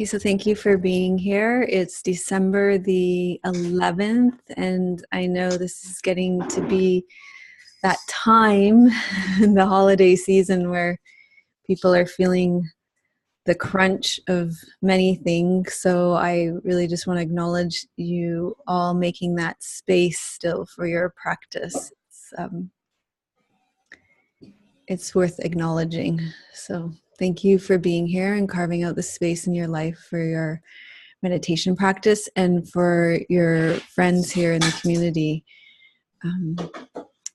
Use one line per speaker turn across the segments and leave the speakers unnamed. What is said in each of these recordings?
Okay, so thank you for being here. It's December the 11th, and I know this is getting to be that time in the holiday season where people are feeling the crunch of many things. So I really just want to acknowledge you all making that space still for your practice. It's worth acknowledging. So thank you for being here and carving out the space in your life for your meditation practice and for your friends here in the community. Um,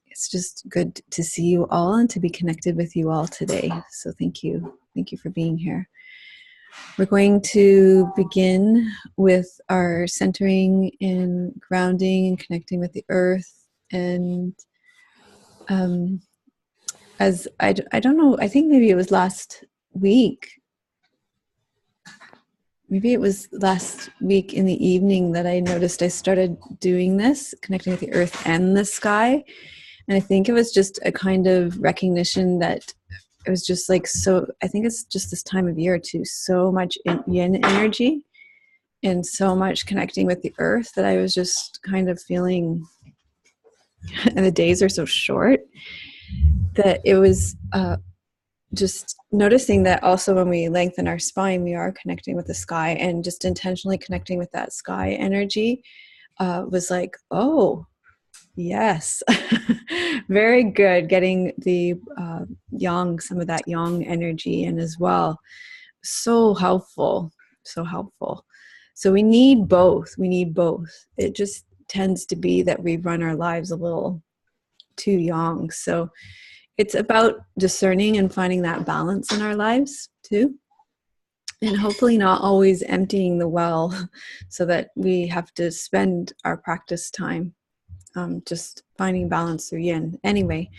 it's just good to see you all and to be connected with you all today. So thank you. Thank you for being here. We're going to begin with our centering and grounding and connecting with the earth. And as I don't know, I think maybe it was last week. Maybe it was last week in the evening that I noticed I started doing this, connecting with the earth and the sky. And I think it was just a kind of recognition that it was just like, so I think it's just this time of year too, so much yin energy and so much connecting with the earth that I was just kind of feeling, and the days are so short, that it was just noticing that also when we lengthen our spine, we are connecting with the sky, and just intentionally connecting with that sky energy was like, oh, yes, very good. Getting the yang, some of that yang energy in as well. So helpful, so helpful. So we need both. We need both. It just tends to be that we run our lives a little too yang. So it's about discerning and finding that balance in our lives too. And hopefully not always emptying the well so that we have to spend our practice time just finding balance through yin. Anyway,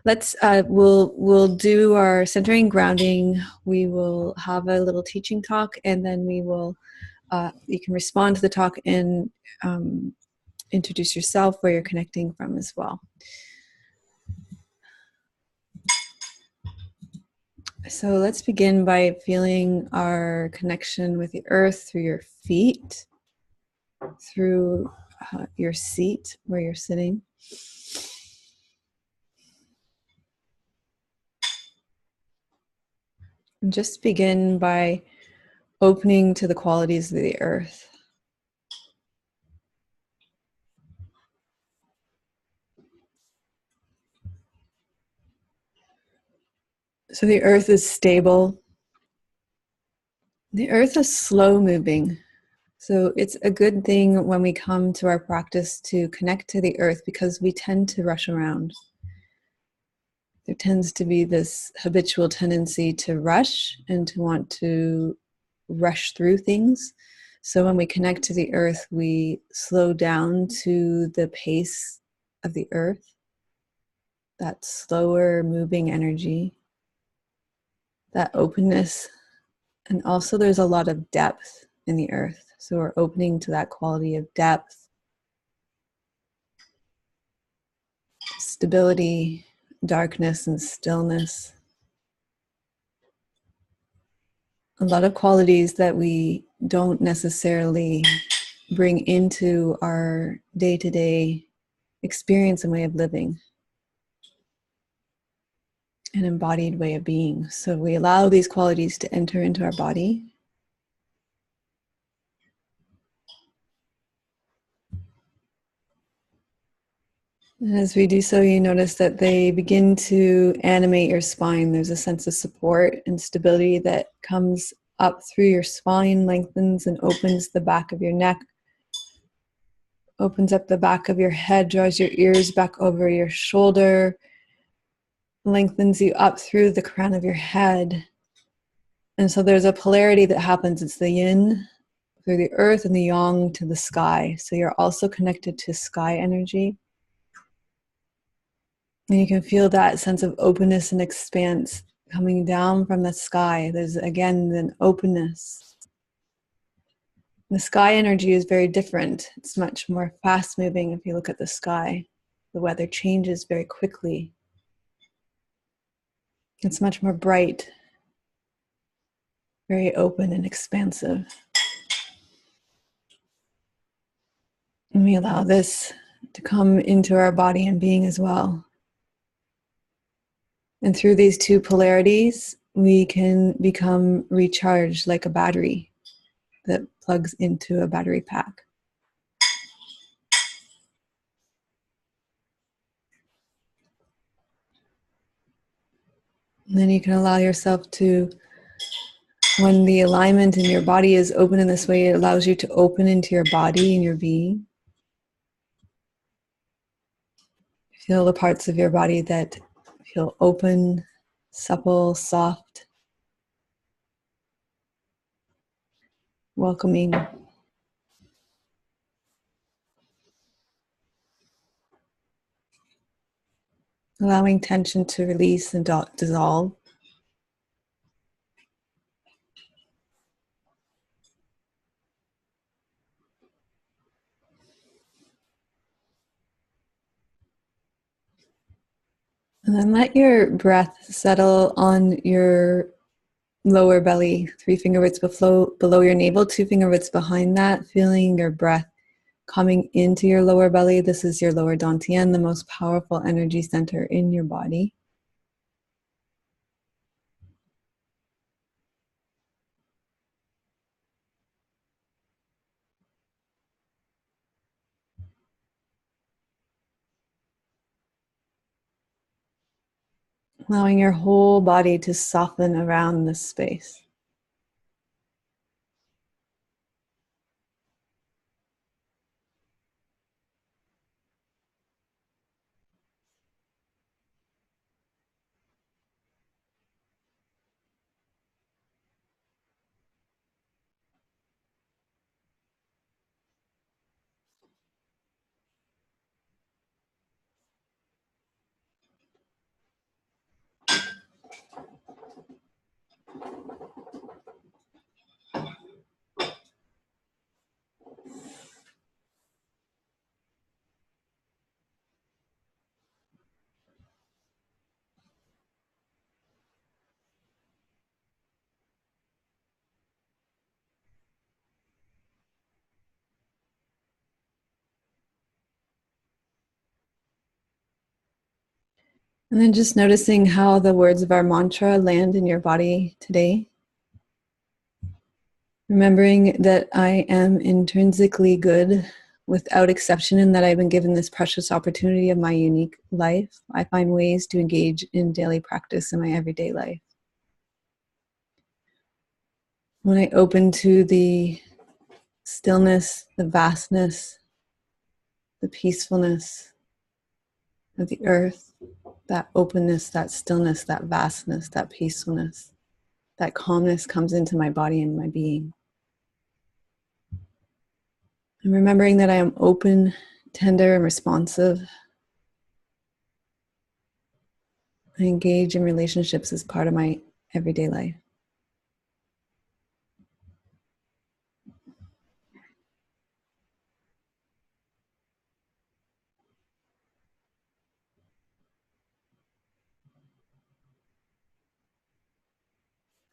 let's we'll do our centering grounding. We will have a little teaching talk, and then we will you can respond to the talk and introduce yourself, where you're connecting from as well. So let's begin by feeling our connection with the earth through your feet, through your seat where you're sitting. And just begin by opening to the qualities of the earth. So the earth is stable. The earth is slow moving. So it's a good thing when we come to our practice to connect to the earth, because we tend to rush around. There tends to be this habitual tendency to rush and to want to rush through things. So when we connect to the earth, we slow down to the pace of the earth, that slower moving energy, that openness. And also there's a lot of depth in the earth. So we're opening to that quality of depth, stability, darkness, and stillness. A lot of qualities that we don't necessarily bring into our day-to-day experience and way of living, an embodied way of being. So we allow these qualities to enter into our body. And as we do so, you notice that they begin to animate your spine. There's a sense of support and stability that comes up through your spine, lengthens and opens the back of your neck, opens up the back of your head, draws your ears back over your shoulder, lengthens you up through the crown of your head. And so there's a polarity that happens. It's the yin through the earth and the yang to the sky. So you're also connected to sky energy. And you can feel that sense of openness and expanse coming down from the sky. There's, again, an openness. The sky energy is very different. It's much more fast-moving if you look at the sky. The weather changes very quickly. It's much more bright. very open and expansive. And we allow this to come into our body and being as well. And through these two polarities, we can become recharged like a battery that plugs into a battery pack. And then you can allow yourself to, when the alignment in your body is open in this way, it allows you to open into your body and your being. Feel the parts of your body that feel open, supple, soft, welcoming. Allowing tension to release and dissolve. And then let your breath settle on your lower belly, 3 finger widths below your navel, 2 finger widths behind that, feeling your breath coming into your lower belly. This is your lower dantian, the most powerful energy center in your body. Allowing your whole body to soften around this space. And then just noticing how the words of our mantra land in your body today. Remembering that I am intrinsically good without exception, and that I've been given this precious opportunity of my unique life. I find ways to engage in daily practice in my everyday life. When I open to the stillness, the vastness, the peacefulness of the earth, that openness, that stillness, that vastness, that peacefulness, that calmness comes into my body and my being. And remembering that I am open, tender, and responsive. I engage in relationships as part of my everyday life.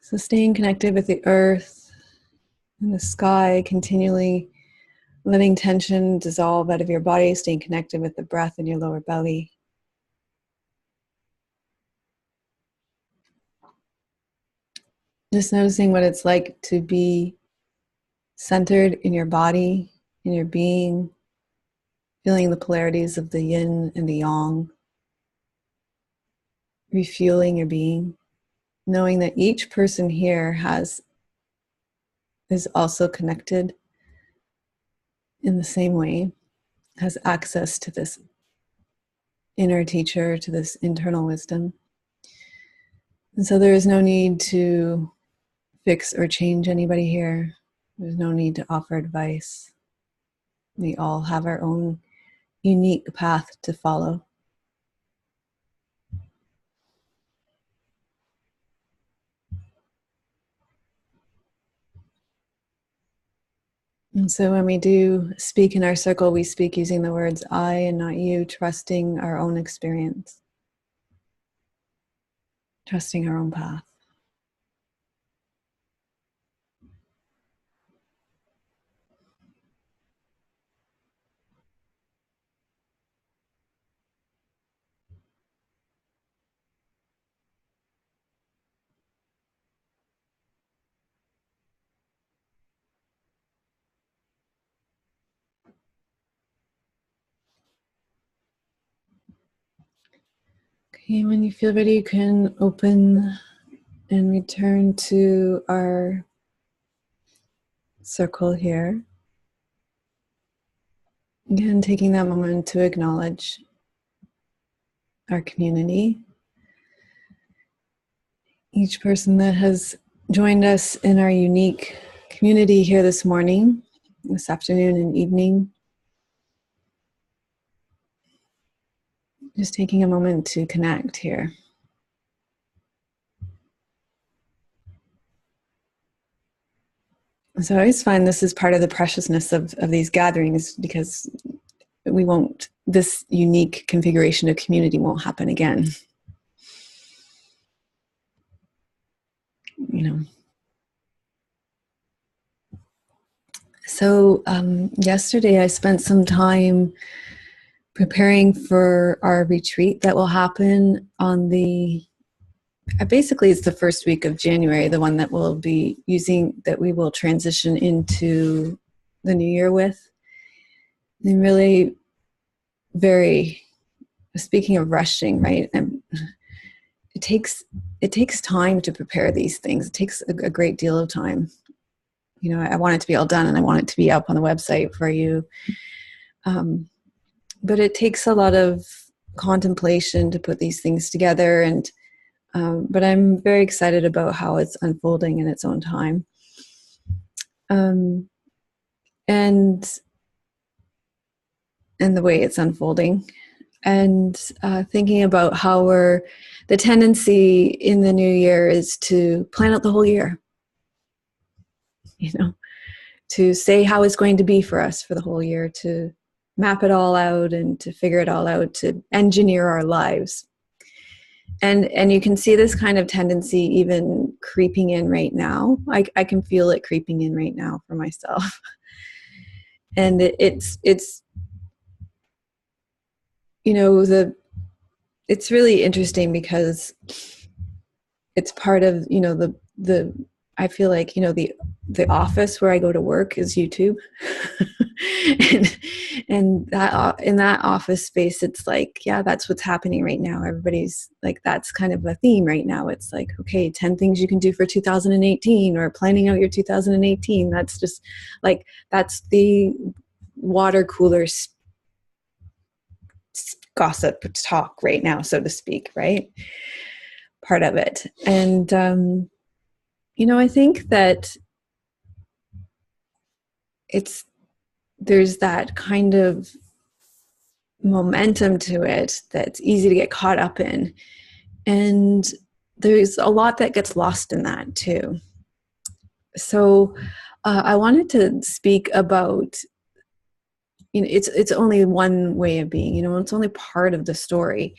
So staying connected with the earth and the sky, continually letting tension dissolve out of your body, staying connected with the breath in your lower belly. Just noticing what it's like to be centered in your body, in your being, feeling the polarities of the yin and the yang, refueling your being, knowing that each person here is also connected in the same way, has access to this inner teacher, to this internal wisdom. And so there is no need to fix or change anybody here. There's no need to offer advice. We all have our own unique path to follow. And so when we do speak in our circle, we speak using the words I and not you, trusting our own experience, trusting our own path. Okay, when you feel ready, you can open and return to our circle here. Again, taking that moment to acknowledge our community. Each person that has joined us in our unique community here this morning, this afternoon and evening. Just taking a moment to connect here. So I always find this is part of the preciousness of these gatherings, because this unique configuration of community won't happen again. You know. So yesterday I spent some time preparing for our retreat that will happen on basically it's the first week of January, the one that we'll be using, that we will transition into the new year with. And really speaking of rushing, right? And it takes time to prepare these things. It takes a great deal of time. You know, I want it to be all done and I want it to be up on the website for you. But it takes a lot of contemplation to put these things together. And but I'm very excited about how it's unfolding in its own time. And the way it's unfolding. And thinking about how the tendency in the new year is to plan out the whole year. You know, to say how it's going to be for us for the whole year, to map it all out and to figure it all out, to engineer our lives. And you can see this kind of tendency even creeping in right now. I can feel it creeping in right now for myself. And it's you know, it's really interesting because it's part of, you know, the I feel like, you know, the office where I go to work is YouTube. and that in that office space, it's like, yeah, that's what's happening right now. Everybody's like, that's kind of a theme right now. It's like, okay, 10 things you can do for 2018, or planning out your 2018. That's just like, that's the water cooler gossip talk right now, so to speak, right? Part of it. And you know, I think that there's that kind of momentum to it that's easy to get caught up in. And there's a lot that gets lost in that too. So I wanted to speak about, you know, it's only one way of being, you know, it's only part of the story.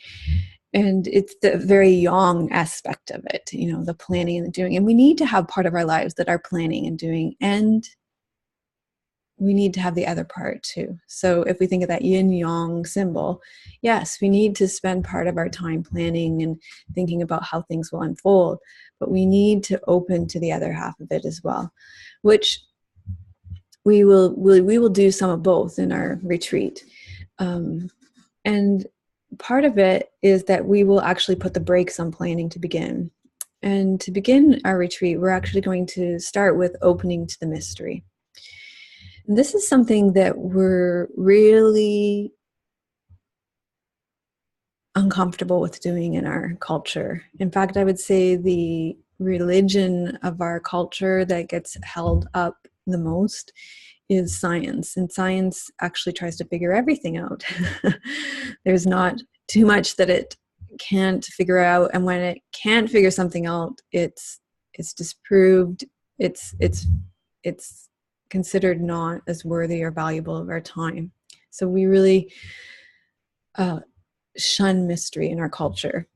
And it's the very yang aspect of it, you know, the planning and the doing. And we need to have part of our lives that are planning and doing, and we need to have the other part too. So if we think of that yin yang symbol, yes, we need to spend part of our time planning and thinking about how things will unfold, but we need to open to the other half of it as well, which we will do some of both in our retreat. And part of it is that we will actually put the brakes on planning to begin. And to begin our retreat, we're actually going to start with opening to the mystery. And this is something that we're really uncomfortable with doing in our culture. In fact, I would say the religion of our culture that gets held up the most is science. And science actually tries to figure everything out. There's not too much that it can't figure out. And when it can't figure something out, it's disproved. It's considered not as worthy or valuable of our time. So we really shun mystery in our culture.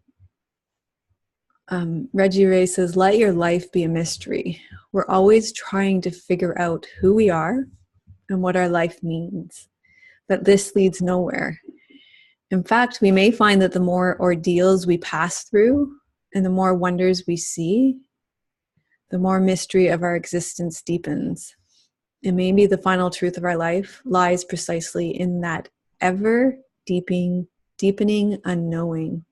Reggie Ray says, let your life be a mystery. We're always trying to figure out who we are and what our life means, but this leads nowhere. In fact, we may find that the more ordeals we pass through and the more wonders we see, the more mystery of our existence deepens. And maybe the final truth of our life lies precisely in that ever deepening unknowing.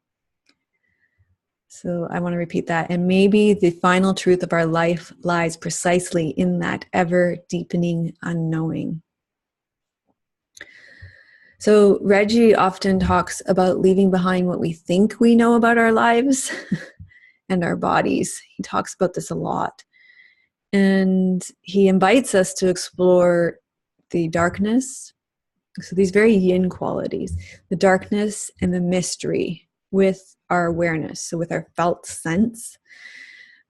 So I want to repeat that. And maybe the final truth of our life lies precisely in that ever deepening unknowing. So Reggie often talks about leaving behind what we think we know about our lives and our bodies. He talks about this a lot. And he invites us to explore the darkness. So these very yin qualities, the darkness and the mystery with our awareness. So with our felt sense.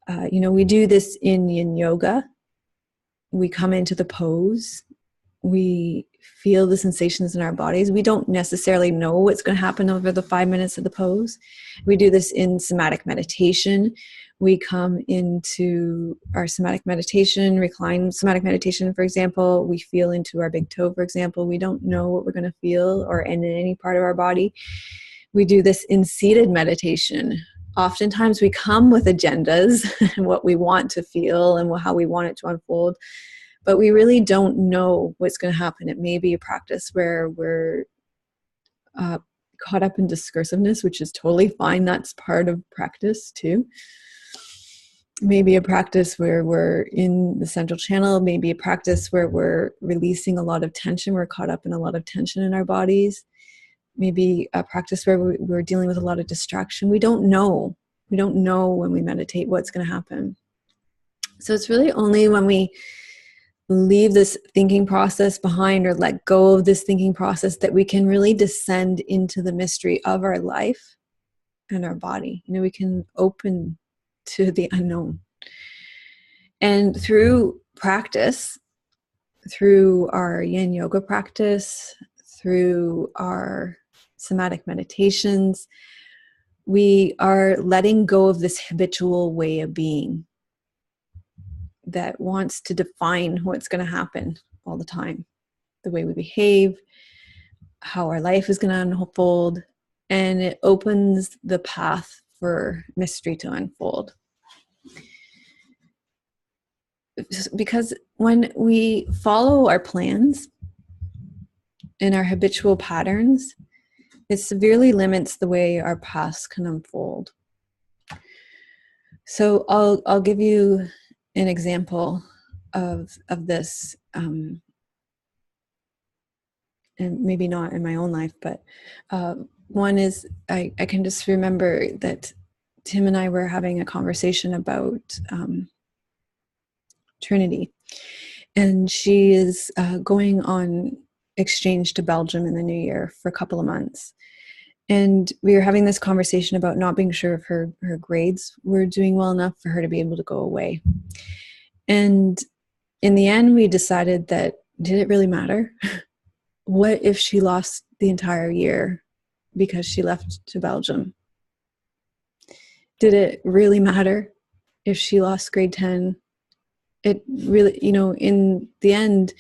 We do this in yin yoga. We come into the pose. We feel the sensations in our bodies. We don't necessarily know what's going to happen over the 5 minutes of the pose. We do this in somatic meditation. We come into our somatic meditation, recline somatic meditation, for example. We feel into our big toe, for example. We don't know what we're going to feel or in any part of our body. We do this in seated meditation. Oftentimes we come with agendas and what we want to feel and how we want it to unfold, but we really don't know what's going to happen. It may be a practice where we're caught up in discursiveness, which is totally fine. That's part of practice too. Maybe a practice where we're in the central channel, maybe a practice where we're releasing a lot of tension. We're caught up in a lot of tension in our bodies. Maybe a practice where we're dealing with a lot of distraction. We don't know. We don't know when we meditate what's going to happen. So it's really only when we leave this thinking process behind or let go of this thinking process that we can really descend into the mystery of our life and our body. We can open to the unknown. And through practice, through our yin yoga practice, through our somatic meditations, we are letting go of this habitual way of being that wants to define what's going to happen all the time, the way we behave, how our life is going to unfold, and it opens the path for mystery to unfold. Because when we follow our plans and our habitual patterns, it severely limits the way our paths can unfold. So I'll give you an example of this, and maybe not in my own life, but one is I can just remember that Tim and I were having a conversation about Trinity, and she is going on exchange to Belgium in the new year for a couple of months. And we were having this conversation about not being sure if her grades were doing well enough for her to be able to go away. And in the end, we decided that, did it really matter? What if she lost the entire year because she left to Belgium? Did it really matter if she lost grade 10? It really, in the end,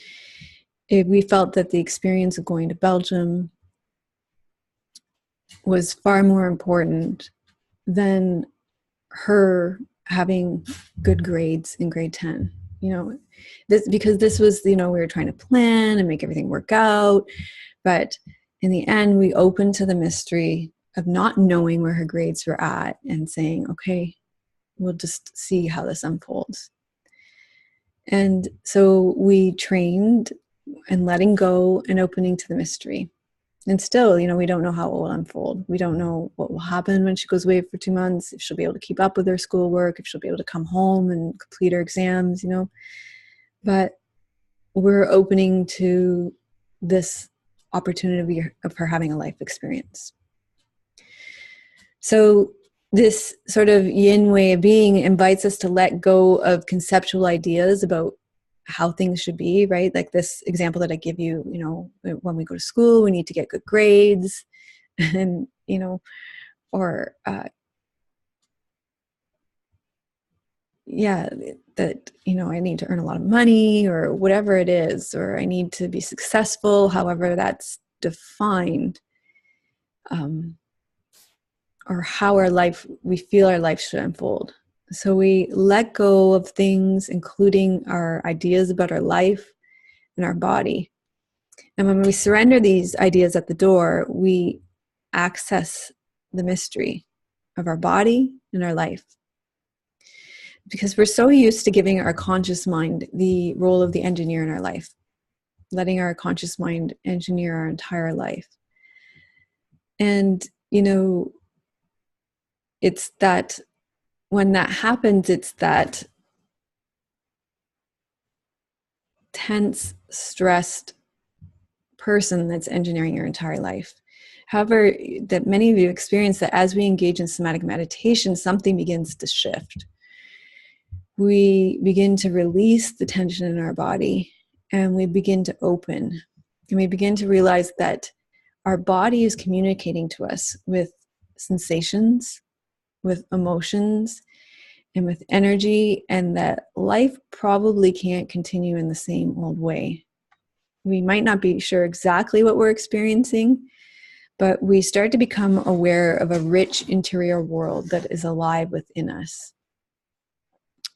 we felt that the experience of going to Belgium was far more important than her having good grades in grade 10. Because this was, we were trying to plan and make everything work out. But in the end, we opened to the mystery of not knowing where her grades were at and saying, okay, we'll just see how this unfolds. And so we trained in letting go and opening to the mystery. And still, we don't know how it will unfold. We don't know what will happen when she goes away for 2 months, if she'll be able to keep up with her schoolwork, if she'll be able to come home and complete her exams, But we're opening to this opportunity of her having a life experience. So this sort of yin way of being invites us to let go of conceptual ideas about how things should be, right? Like this example that I give you, when we go to school, we need to get good grades and, or, that, I need to earn a lot of money or whatever it is, or I need to be successful, however that's defined, or how we feel our life should unfold. So we let go of things, including our ideas about our life and our body. And when we surrender these ideas at the door, we access the mystery. of our body and our life. Because we're so used to giving our conscious mind the role of the engineer in our life, letting our conscious mind engineer our entire life. And, you know, it's that when that happens, it's that tense, stressed person that's engineering your entire life. However, that many of you experience that as we engage in somatic meditation, something begins to shift. We begin to release the tension in our body, and we begin to open. And we begin to realize that our body is communicating to us with sensations, with emotions, and with energy, and that life probably can't continue in the same old way. We might not be sure exactly what we're experiencing, but we start to become aware of a rich interior world that is alive within us.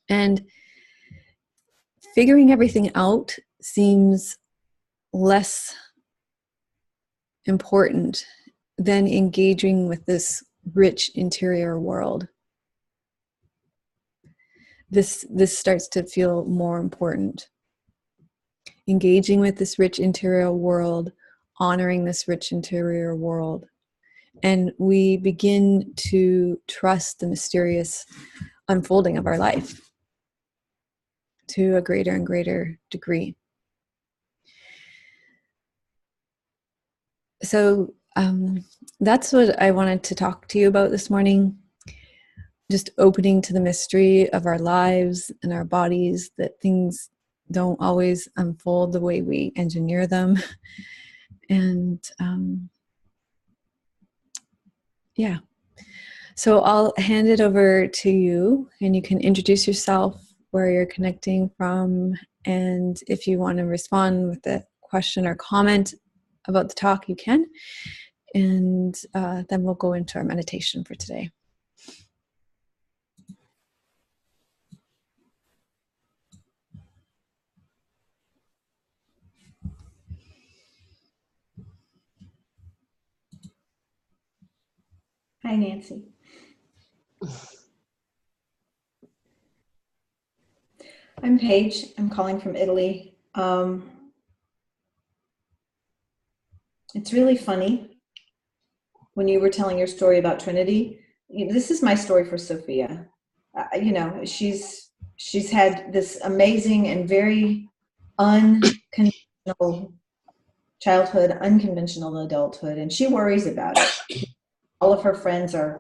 And figuring everything out seems less important than engaging with this rich interior world. This starts to feel more important. Engaging with this rich interior world, honoring this rich interior world. And we begin to trust the mysterious unfolding of our life to a greater and greater degree. So that's what I wanted to talk to you about this morning. Just opening to the mystery of our lives and our bodies, that things don't always unfold the way we engineer them. And yeah. So I'll hand it over to you, and you can introduce yourself, where you're connecting from, and if you want to respond with a question or comment about the talk, you can. And then we'll go into our meditation for today.
Hi, Nancy. I'm Paige. I'm calling from Italy. It's really funny when you were telling your story about Trinity. This is my story for Sophia. She's had this amazing and very unconventional childhood, unconventional adulthood, and she worries about it. All of her friends are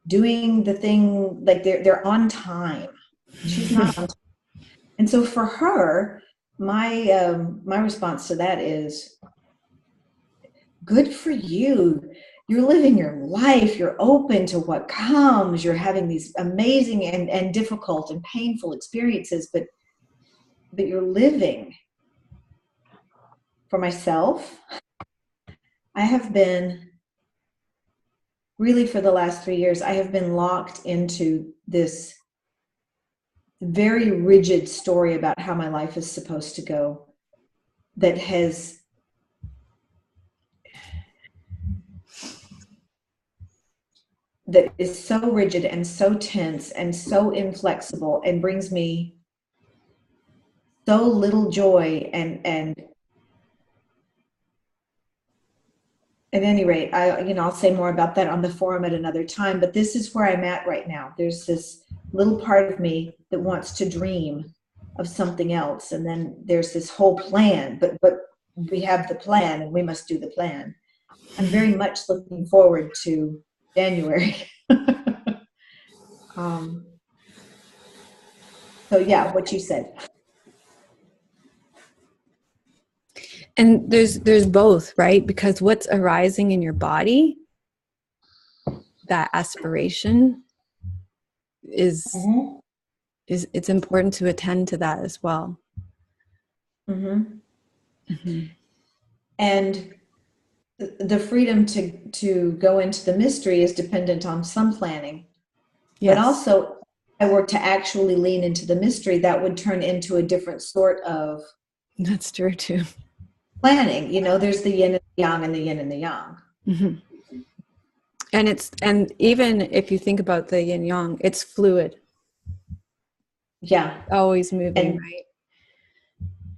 doing the thing, like they're on time. She's not on time. And so for her, my response to that is, good for you. You're living your life. You're open to what comes. You're having these amazing and difficult and painful experiences, but you're living. For myself, I have been, really for the last 3 years, I have been locked into this very rigid story about how my life is supposed to go that is so rigid and so tense and so inflexible and brings me so little joy. And at any rate, I'll say more about that on the forum at another time, but this is where I'm at right now. There's this little part of me that wants to dream of something else. And then there's this whole plan, but we have the plan and we must do the plan. I'm very much looking forward to January. So yeah, what you said.
And there's both, right? Because what's arising in your body, that aspiration is it's important to attend to that as well.
And the freedom to go into the mystery is dependent on some planning. Yes. But also, if I were to actually lean into the mystery, that would turn into a different sort of.
That's true too.
Planning, there's the yin and the yang and the yin and the yang.
And even if you think about the yin yang, it's fluid,
Yeah.
always moving,
And
right?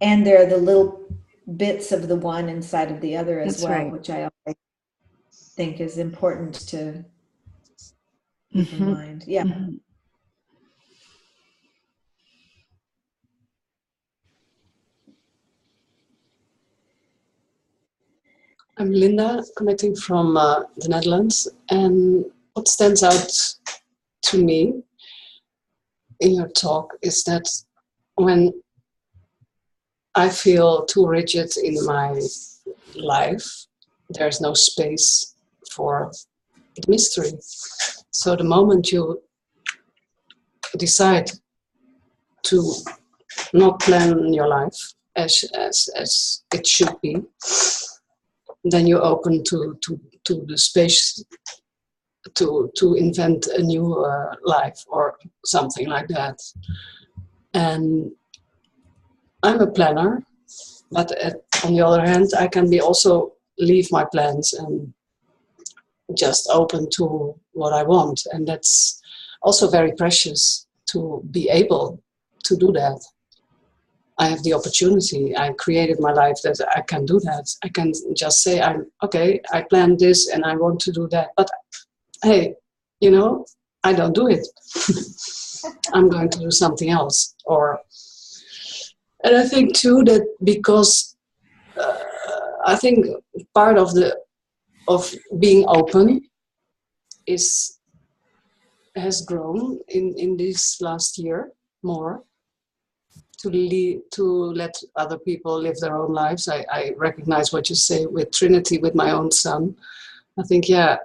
and there are the little bits of the one inside of the other as
That's
well,
right.
which I always think is important to keep in mind. Yeah.
Mm-hmm.
I'm Linda, connecting from the Netherlands. And what stands out to me in your talk is that when I feel too rigid in my life, there's no space for the mystery. So the moment you decide to not plan your life as it should be, then you open to the space to invent a new life or something like that. And I'm a planner, but on the other hand, I can be also leave my plans and just open to what I want. And that's also very precious to be able to do that. I have the opportunity. I created my life that I can do that. I can just say, I planned this and I want to do that. But hey, I don't do it. I'm going to do something else. And I think too that because I think part of being open has grown in this last year more to let other people live their own lives. I recognize what you say with Trinity, with my own son. I think, yeah,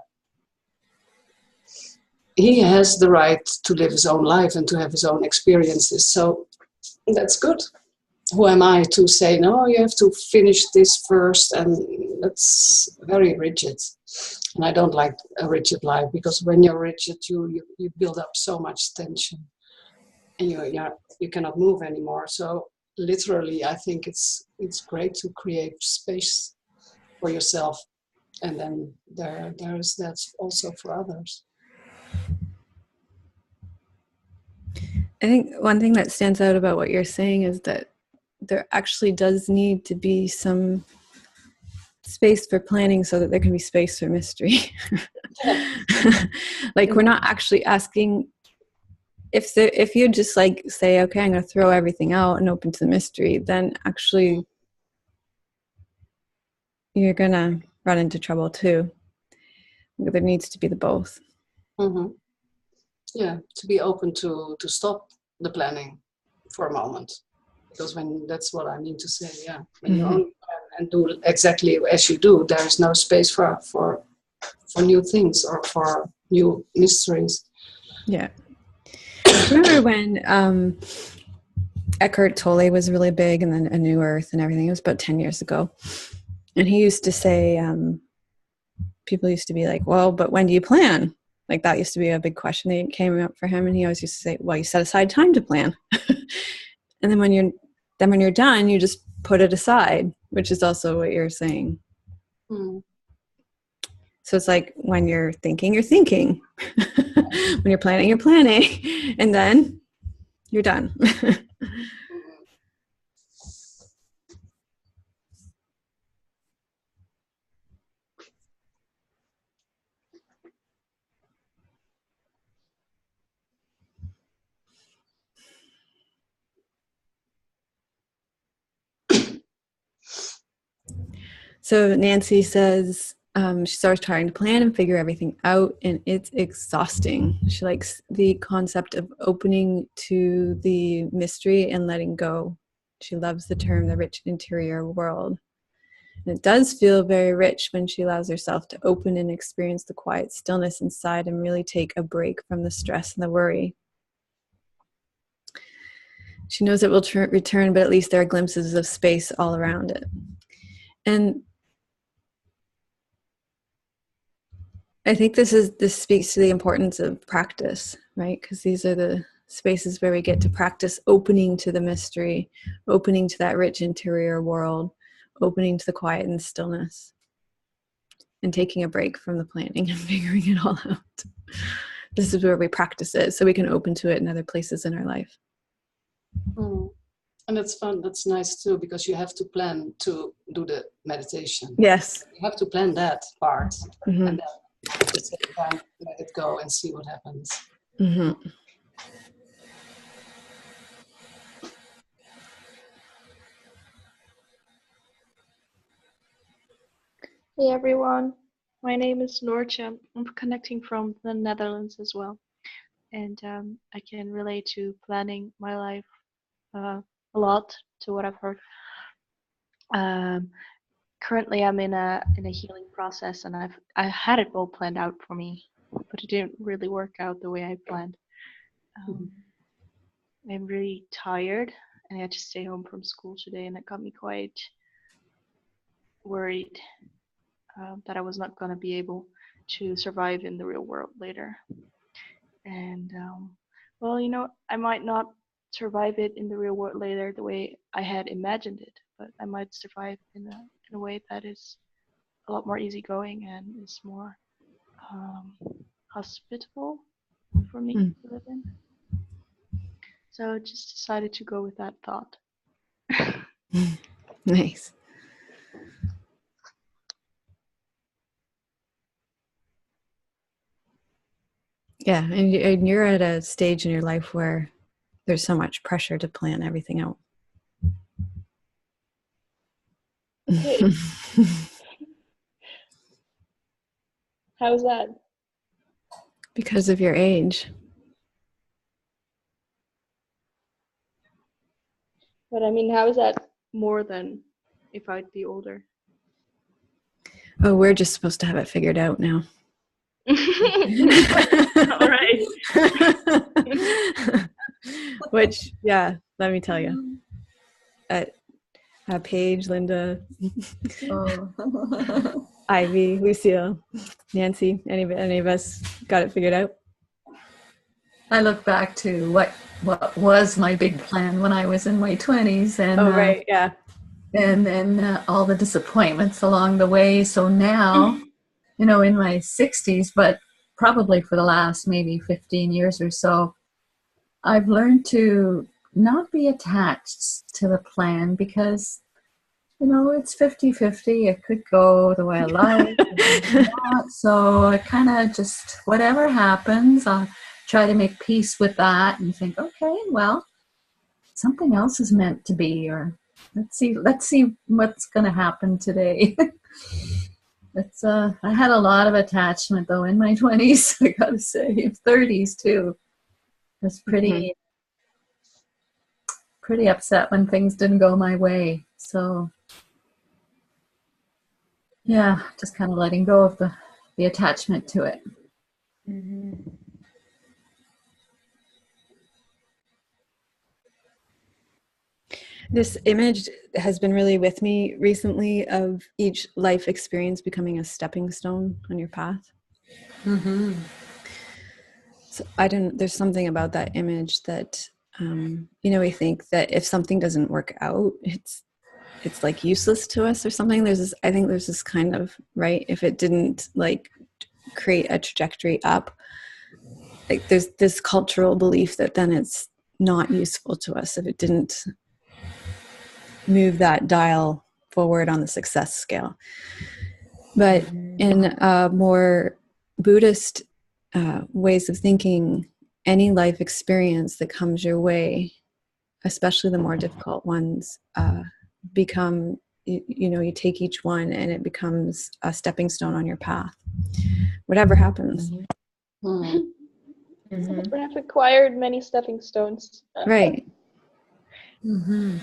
he has the right to live his own life and to have his own experiences. So that's good. Who am I to say, no, you have to finish this first? And that's very rigid. And I don't like a rigid life, because when you're rigid, you build up so much tension and you cannot move anymore. So literally, I think it's great to create space for yourself. And then there's that also for others.
I think one thing that stands out about what you're saying is that there actually does need to be some space for planning so that there can be space for mystery. Like, we're not actually asking if you just like say, okay, I'm going to throw everything out and open to the mystery, then actually you're going to run into trouble too. There needs to be the both.
Mm-hmm. Yeah, to be open to stop the planning for a moment, because that's what I mean to say. Yeah, when you only plan and do exactly as you do, there is no space for new things or for new mysteries.
Yeah. Remember when Eckhart Tolle was really big, and then A New Earth and everything? It was about 10 years ago. And he used to say, people used to be like, well, but when do you plan? Like, that used to be a big question that came up for him. And he always used to say, well, you set aside time to plan. And then when you're done, you just put it aside, which is also what you're saying.
Mm.
So it's like, when you're thinking, you're thinking. When you're planning, you're planning. And then you're done. So Nancy says she starts trying to plan and figure everything out, and it's exhausting. She likes the concept of opening to the mystery and letting go. She loves the term the rich interior world. And it does feel very rich when she allows herself to open and experience the quiet stillness inside and really take a break from the stress and the worry. She knows it will return, but at least there are glimpses of space all around it. And I think this speaks to the importance of practice, right? Because these are the spaces where we get to practice opening to the mystery, opening to that rich interior world, opening to the quiet and stillness. and taking a break from the planning and figuring it all out. This is where we practice it so we can open to it in other places in our life.
And that's fun. That's nice too, because you have to plan to do the meditation.
Yes.
You have to plan that part,
Mm-hmm.
and then at the same time let it go and see what happens.
Mm-hmm.
Hey everyone, my name is Noortje. I'm connecting from the Netherlands as well, and I can relate to planning my life a lot to what I've heard. Currently, I'm in a healing process, and I had it all planned out for me, but it didn't really work out the way I planned. I'm really tired, and I had to stay home from school today, and it got me quite worried that I was not going to be able to survive in the real world later. And well, you know, I might not survive it in the real world later the way I had imagined it, but I might survive in a way that is a lot more easygoing and is more hospitable for me to live in. So I just decided to go with that thought.
Nice. Yeah, and you're at a stage in your life where there's so much pressure to plan everything out.
Hey. How's that?
Because of your age.
But I mean, how is that more than if I'd be older?
Oh, we're just supposed to have it figured out now.
All right.
Which, yeah, let me tell you. At Paige, Linda, Ivy, Lucille, Nancy, any of us got it figured out?
I look back to what was my big plan when I was in my 20s, and
right, yeah,
and then all the disappointments along the way. So now, you know, in my 60s, but probably for the last maybe 15 years or so, I've learned to not be attached to the plan because, you know, it's 50-50. It could go the way I like. So I kind of just, whatever happens, I'll try to make peace with that and think, okay, well, something else is meant to be, or let's see what's going to happen today. It's I had a lot of attachment though in my 20s, I gotta say, 30s too. I was pretty upset when things didn't go my way. So yeah, just kind of letting go of the attachment to it.
Mm-hmm.
This image has been really with me recently of each life experience becoming a stepping stone on your path.
Mm-hmm.
So there's something about that image that, you know, we think that if something doesn't work out, it's like useless to us or something. I think there's this kind of, right, if it didn't like create a trajectory up, like there's this cultural belief that then it's not useful to us if it didn't move that dial forward on the success scale. But in more Buddhist ways of thinking, any life experience that comes your way, especially the more difficult ones, become, you know, you take each one and it becomes a stepping stone on your path, whatever happens.
Mm-hmm.
Mm-hmm. I've acquired many stepping stones.
Right.
Mm-hmm.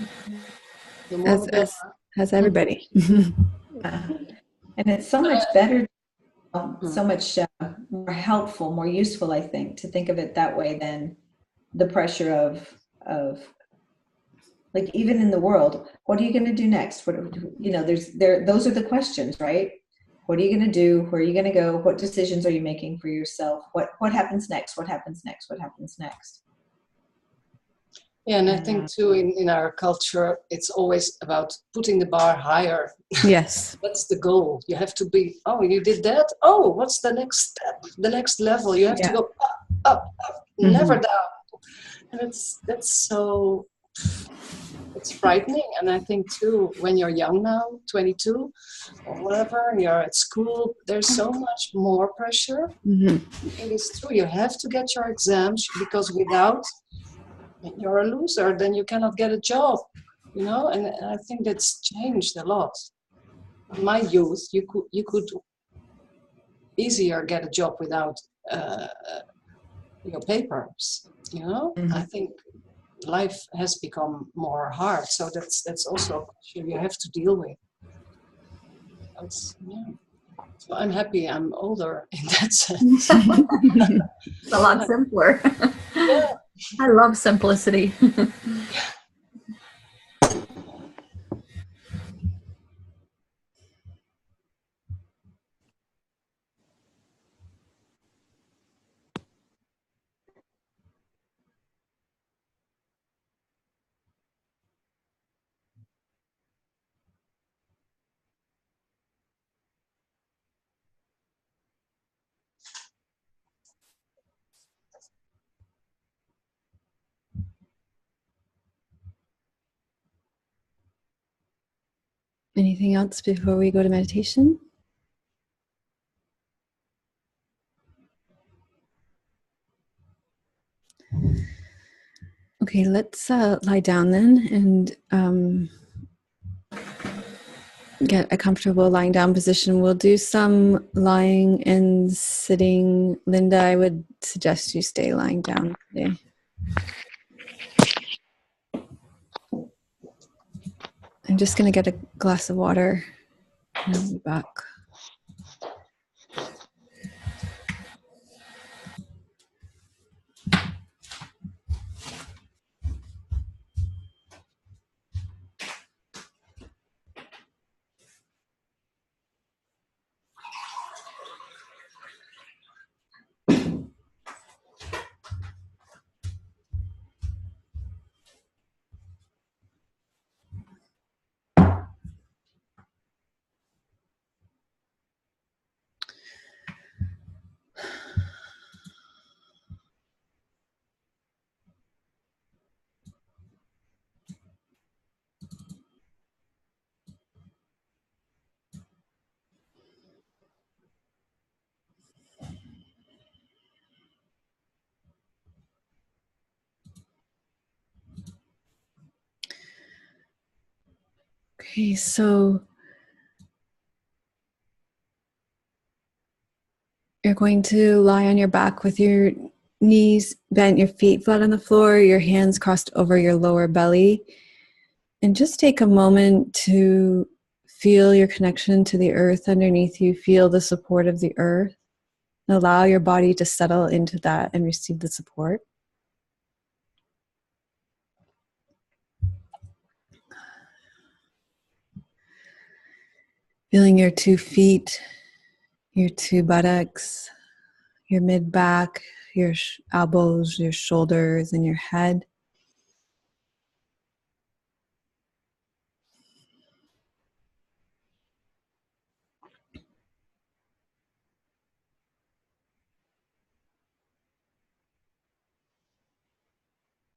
Has everybody.
And it's so much better, so much more helpful, more useful, I think, to think of it that way than the pressure of like, even in the world, what are you going to do next? What, you know, those are the questions, right? What are you going to do? Where are you going to go? What decisions are you making for yourself? What happens next? What happens next? What happens next?
Yeah, and I think too in our culture, it's always about putting the bar higher.
Yes.
That's the goal. You have to be, oh, you did that? Oh, what's the next step? The next level? You have to go up, never down. And that's so, it's frightening. And I think too, when you're young now, 22 or whatever, and you're at school, there's so much more pressure. It is true. You have to get your exams, because without, you're a loser, then you cannot get a job, you know. And I think that's changed a lot. In my youth, you could easier get a job without your papers, you know. I think life has become more hard, so that's also a question you have to deal with. So I'm happy I'm older in that sense.
It's a lot simpler.
Yeah.
I love simplicity.
Anything else before we go to meditation? Okay, let's lie down then and get a comfortable lying down position. We'll do some lying and sitting. Linda, I would suggest you stay lying down today. I'm just going to get a glass of water and I'll be back. Okay, so you're going to lie on your back with your knees bent, your feet flat on the floor, your hands crossed over your lower belly. And just take a moment to feel your connection to the earth underneath you. Feel the support of the earth. And allow your body to settle into that and receive the support. Feeling your 2 feet, your 2 buttocks, your mid-back, your elbows, your shoulders, and your head.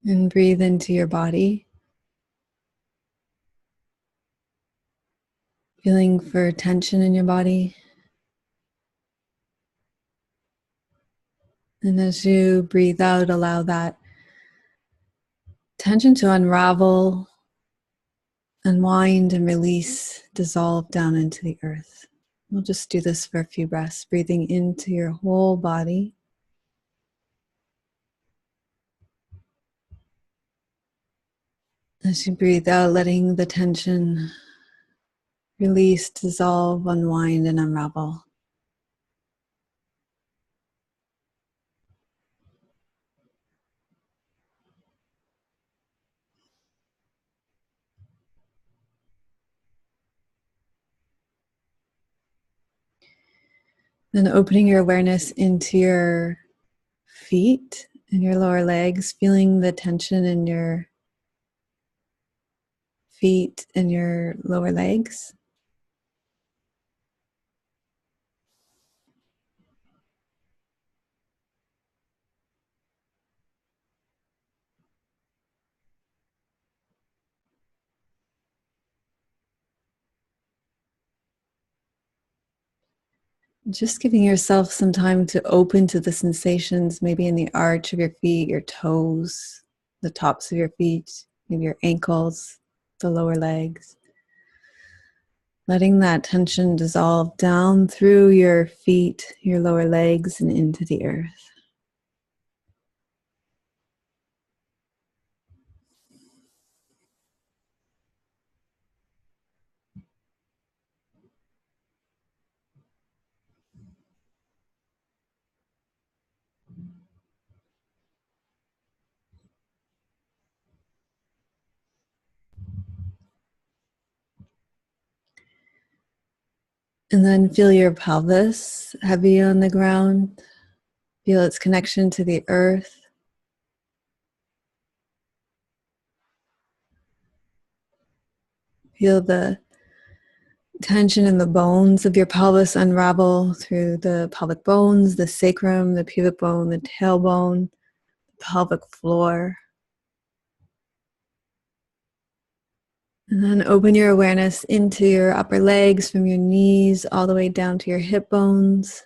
And breathe into your body. Feeling for tension in your body. And as you breathe out, allow that tension to unravel, unwind, and release, dissolve down into the earth. We'll just do this for a few breaths, breathing into your whole body. As you breathe out, letting the tension release, dissolve, unwind, and unravel. Then opening your awareness into your feet and your lower legs, feeling the tension in your feet and your lower legs. Just giving yourself some time to open to the sensations, maybe in the arch of your feet, your toes, the tops of your feet, maybe your ankles, the lower legs. Letting that tension dissolve down through your feet, your lower legs, and into the earth. And then feel your pelvis heavy on the ground. Feel its connection to the earth. Feel the tension in the bones of your pelvis unravel through the pelvic bones, the sacrum, the pubic bone, the tailbone, the pelvic floor. And then open your awareness into your upper legs from your knees all the way down to your hip bones.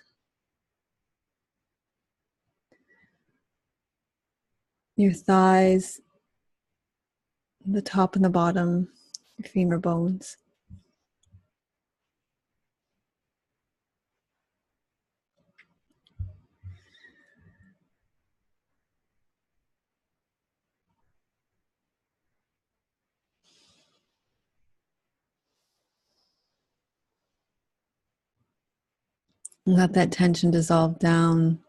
Your thighs, the top and the bottom, your femur bones. Let that tension dissolve down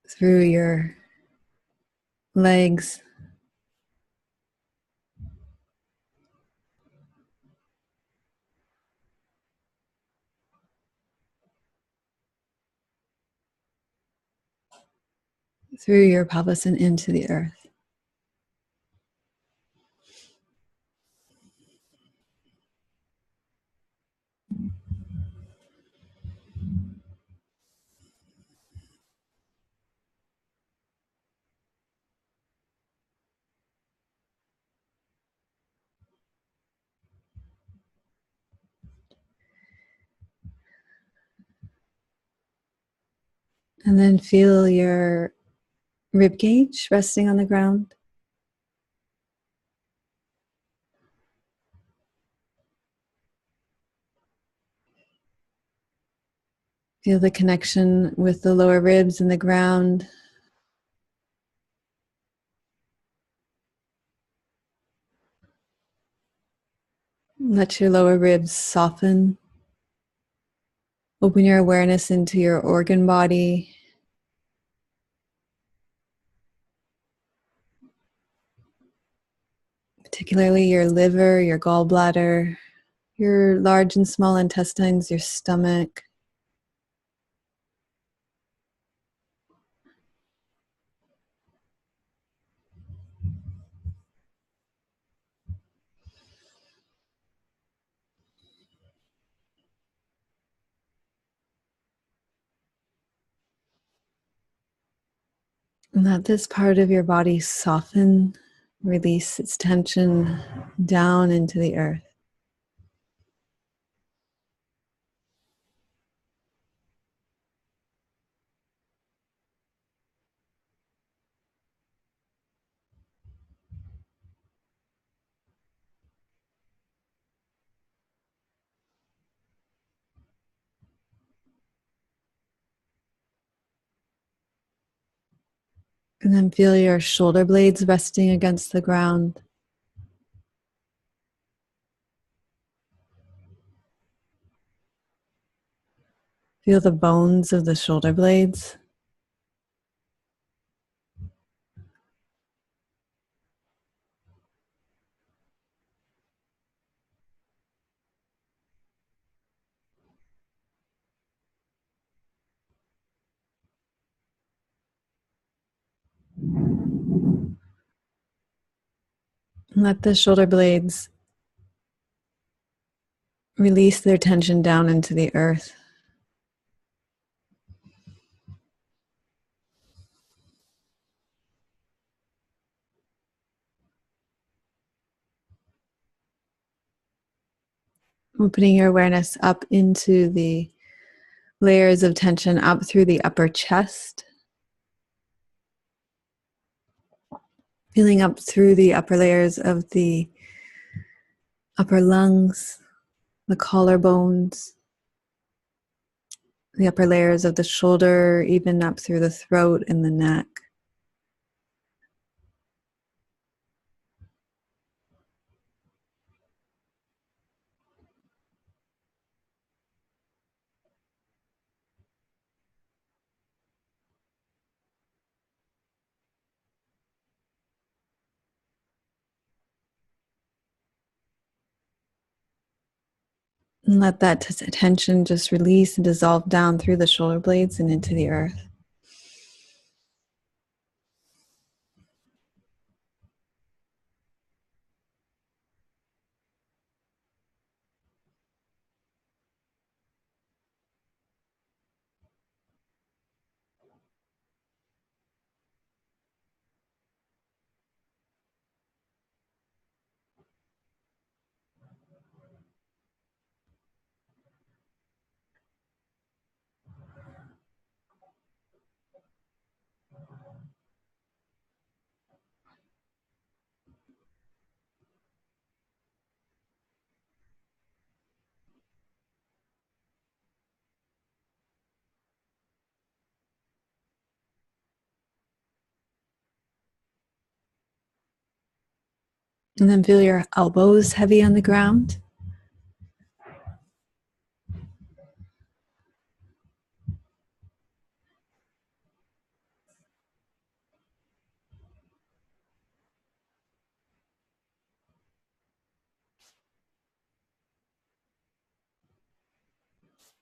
through your legs, through your pelvis and into the earth. And then feel your rib cage resting on the ground. Feel the connection with the lower ribs and the ground. Let your lower ribs soften. Open your awareness into your organ body. Particularly your liver, your gallbladder, your large and small intestines, your stomach. And let this part of your body soften, release its tension down into the earth. And then feel your shoulder blades resting against the ground. Feel the bones of the shoulder blades. Let the shoulder blades release their tension down into the earth. Opening your awareness up into the layers of tension up through the upper chest. Feeling up through the upper layers of the upper lungs, the collarbones, the upper layers of the shoulder, even up through the throat and the neck. And let that tension just release and dissolve down through the shoulder blades and into the earth. And then feel your elbows heavy on the ground.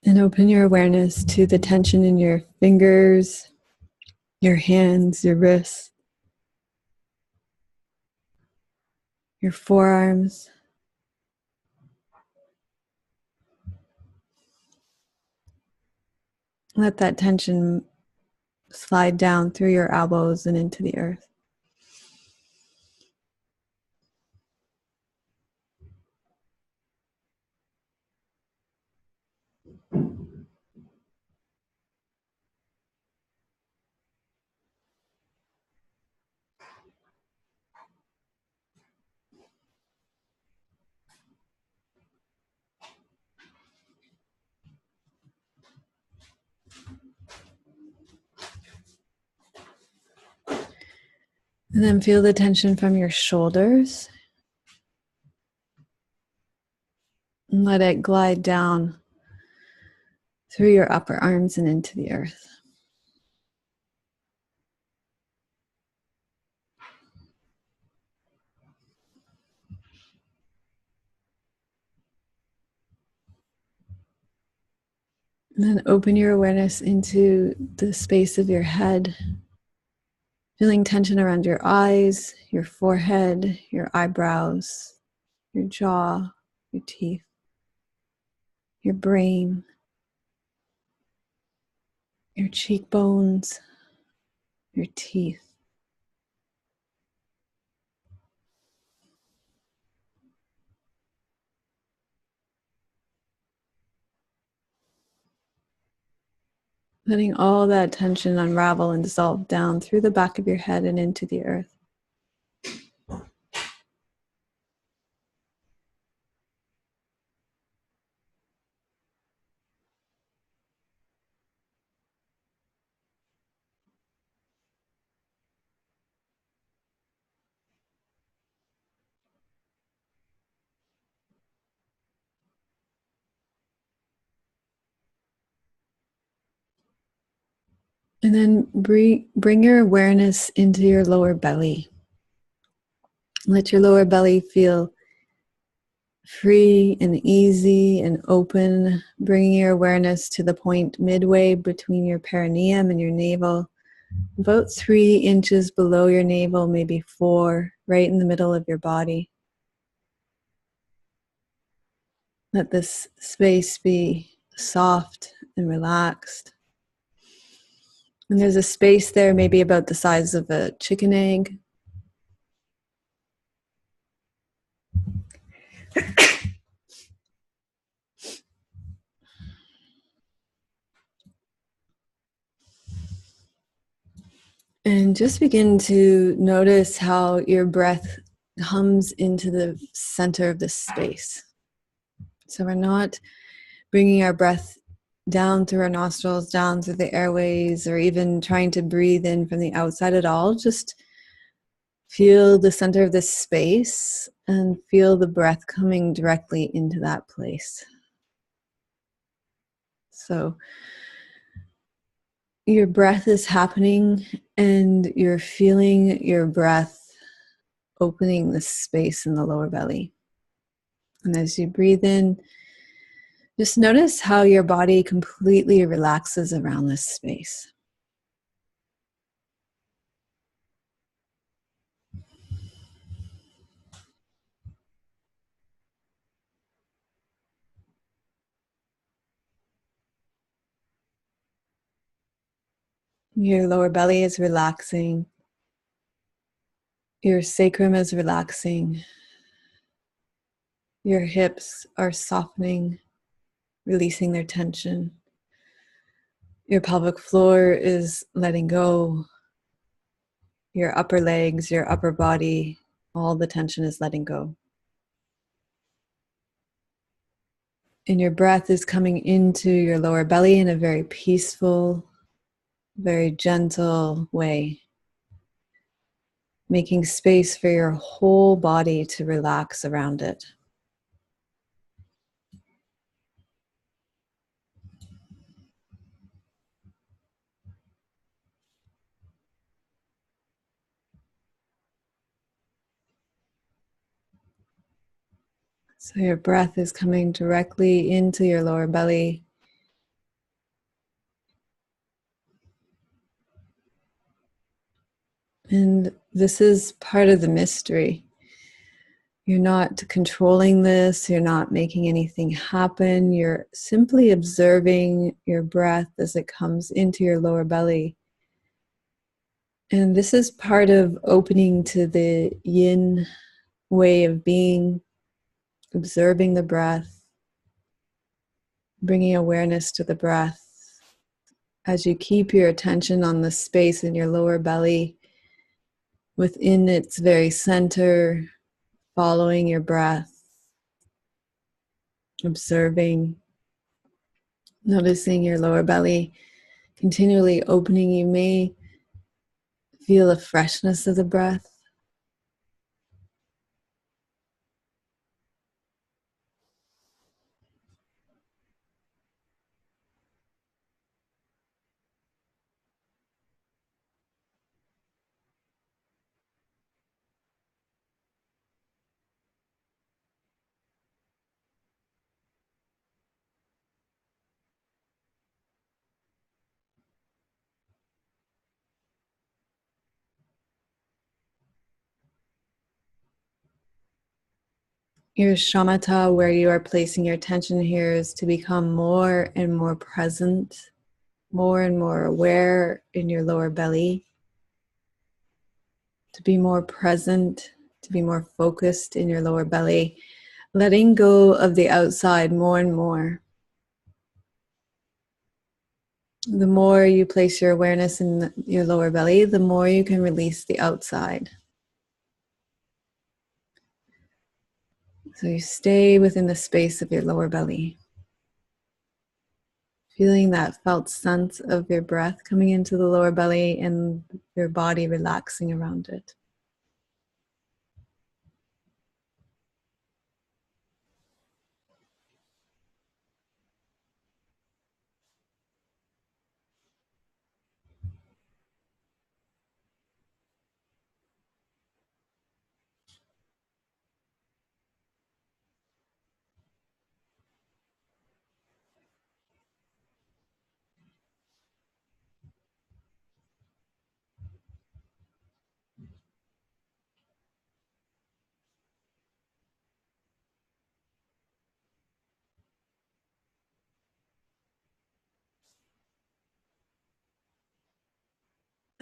And open your awareness to the tension in your fingers, your hands, your wrists, your forearms. Let that tension slide down through your elbows and into the earth. And then feel the tension from your shoulders. And let it glide down through your upper arms and into the earth. And then open your awareness into the space of your head, feeling tension around your eyes, your forehead, your eyebrows, your jaw, your teeth, your brain, your cheekbones, your teeth. Letting all that tension unravel and dissolve down through the back of your head and into the earth. And then bring your awareness into your lower belly. Let your lower belly feel free and easy and open, bringing your awareness to the point midway between your perineum and your navel, about 3 inches below your navel, maybe 4, right in the middle of your body. Let this space be soft and relaxed. And there's a space there, maybe about the size of a chicken egg. And just begin to notice how your breath comes into the center of this space. So we're not bringing our breath down through our nostrils, down through the airways, or even trying to breathe in from the outside at all. Just feel the center of this space and feel the breath coming directly into that place. So your breath is happening and you're feeling your breath opening the space in the lower belly. And as you breathe in, just notice how your body completely relaxes around this space. Your lower belly is relaxing. Your sacrum is relaxing. Your hips are softening, releasing their tension. Your pelvic floor is letting go. Your upper legs, your upper body, all the tension is letting go. And your breath is coming into your lower belly in a very peaceful, very gentle way, making space for your whole body to relax around it. So your breath is coming directly into your lower belly. And this is part of the mystery. You're not controlling this. You're not making anything happen. You're simply observing your breath as it comes into your lower belly. And this is part of opening to the yin way of being, observing the breath, bringing awareness to the breath. As you keep your attention on the space in your lower belly, within its very center, following your breath, observing, noticing your lower belly continually opening. You may feel the freshness of the breath. Your shamatha, where you are placing your attention here, is to become more and more present, more and more aware in your lower belly, to be more present, to be more focused in your lower belly, letting go of the outside more and more. The more you place your awareness in your lower belly, the more you can release the outside. So you stay within the space of your lower belly, feeling that felt sense of your breath coming into the lower belly and your body relaxing around it.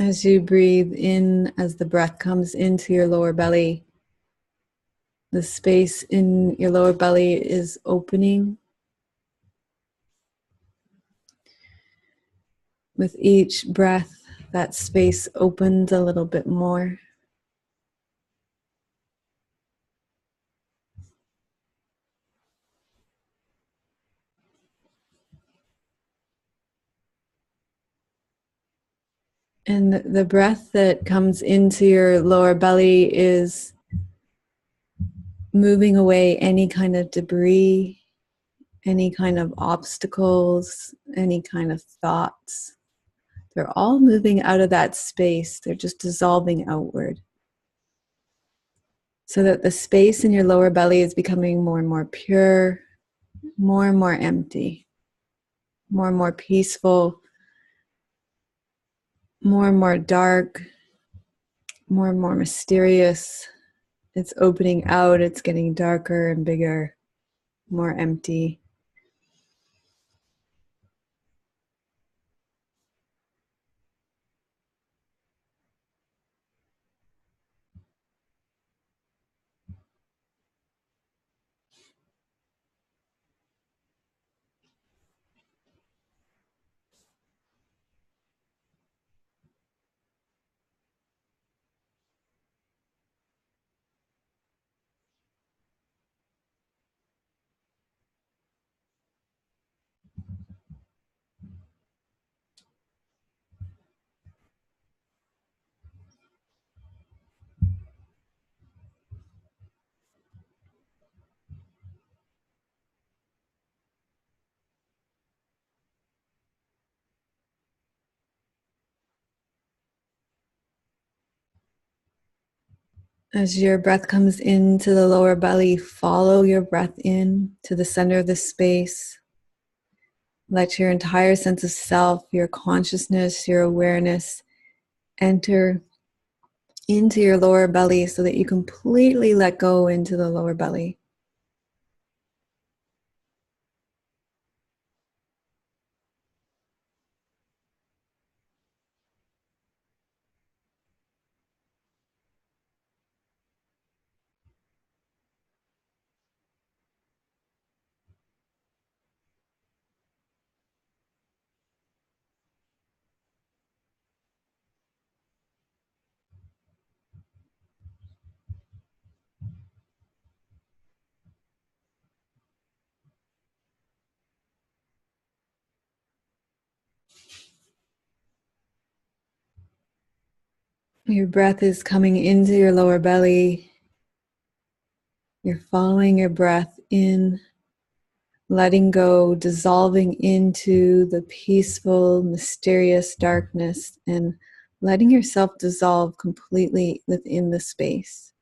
As you breathe in, as the breath comes into your lower belly, the space in your lower belly is opening. With each breath, that space opens a little bit more. And the breath that comes into your lower belly is moving away any kind of debris, any kind of obstacles, any kind of thoughts. They're all moving out of that space. They're just dissolving outward. So that the space in your lower belly is becoming more and more pure, more and more empty, more and more peaceful, more and more dark, more and more mysterious. It's opening out, it's getting darker and bigger, more empty. As your breath comes into the lower belly, follow your breath in to the center of the space. Let your entire sense of self, your consciousness, your awareness enter into your lower belly so that you completely let go into the lower belly. Your breath is coming into your lower belly. You're following your breath in, letting go, dissolving into the peaceful, mysterious darkness, and letting yourself dissolve completely within the space.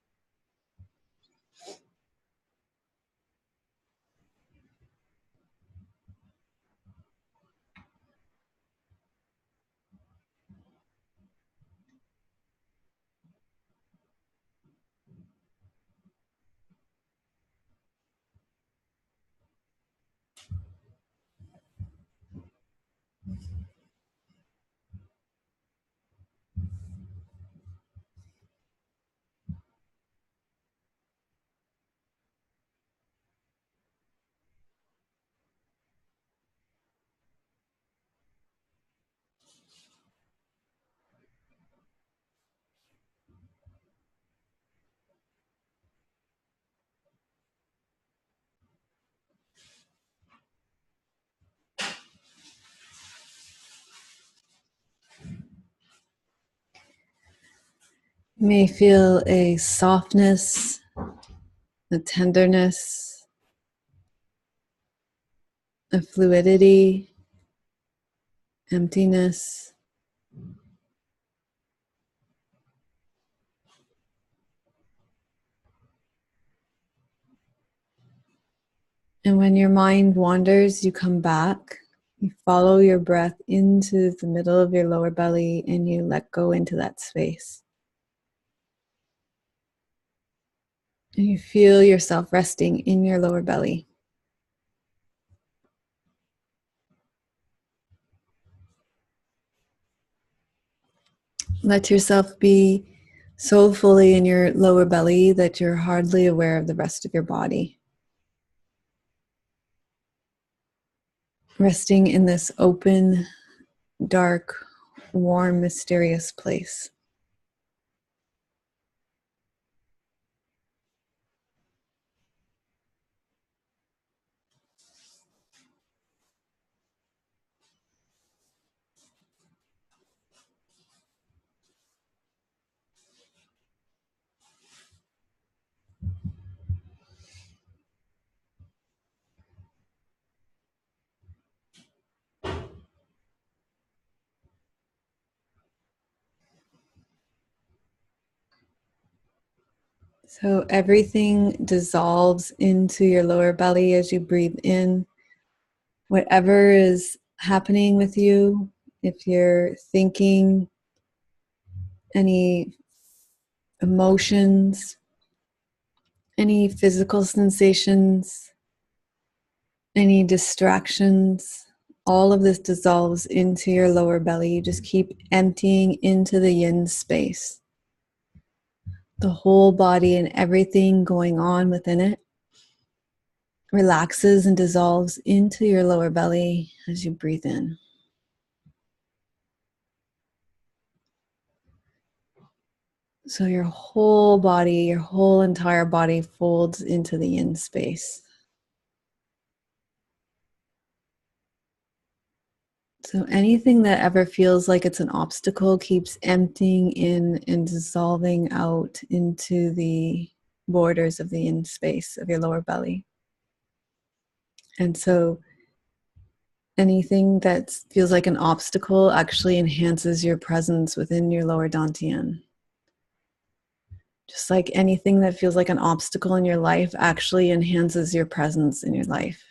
You may feel a softness, a tenderness, a fluidity, emptiness. And when your mind wanders, you come back. You follow your breath into the middle of your lower belly and you let go into that space. And you feel yourself resting in your lower belly. Let yourself be so fully in your lower belly that you're hardly aware of the rest of your body. Resting in this open, dark, warm, mysterious place. So everything dissolves into your lower belly as you breathe in. Whatever is happening with you, if you're thinking any emotions, any physical sensations, any distractions, all of this dissolves into your lower belly. You just keep emptying into the yin space. The whole body and everything going on within it relaxes and dissolves into your lower belly as you breathe in. So your whole body, your whole entire body folds into the yin space. So anything that ever feels like it's an obstacle keeps emptying in and dissolving out into the borders of the yin space of your lower belly. And so anything that feels like an obstacle actually enhances your presence within your lower dantian. Just like anything that feels like an obstacle in your life actually enhances your presence in your life.